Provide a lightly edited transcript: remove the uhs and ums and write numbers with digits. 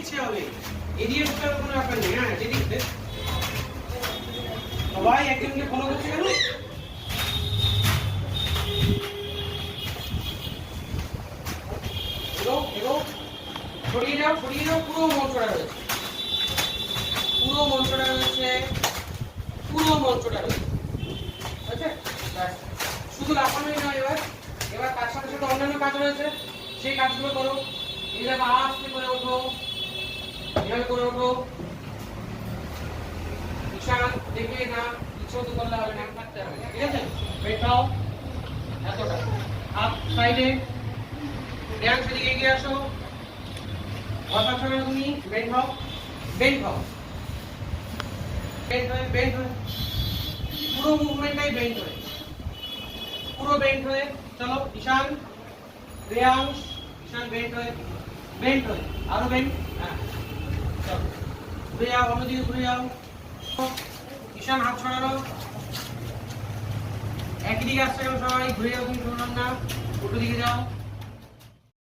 ইচ্ছে হবে, এদিকে ঢোকার কোনো ব্যাপার নেই। হ্যাঁ যেদিকে সবাই একজনকে ফলো করছে কেন? ছড়িয়ে যাও, পুরো মঞ্চটা রয়েছে, পুরো মঞ্চটা রয়েছে, পুরো মঞ্চটা রয়েছে। আচ্ছা শুধু লাফানোই নয়, এবার তার সাথে সাথে অন্যান্য কাজ রয়েছে, সেই কাজগুলো করো। এইভাবে আস্তে করে ওঠো, এভাবে করে ওঠো। ঈশান দেখে না, ইচ্ছে তো করলে হবে না, থাকতে হবে, ঠিক আছে? বেঠাও এতটা হাত সাইডে, ধ্যান সেদিকে এগিয়ে আসো। কথা শোনো তুমি, বেন্ড হও, বেন্ড হও, বেন্ড হয়ে পুরো মুভমেন্টটাই বেন্ড হয়ে, পুরো বেন্ড হয়ে চলো। ঈশান, রেয়াংশ, ঈশান বেন্ড হয়ে, আরো বেন্ড। হ্যাঁ চলো, ঘুরে যাও, অন্যদিকে ঘুরে যাও। ঈশান হাত ছড়ানো, একই দিকে আসছে কেন সবাই? ঘুরে যাও, তুমি শুনলাম না, উল্টো দিকে যাও।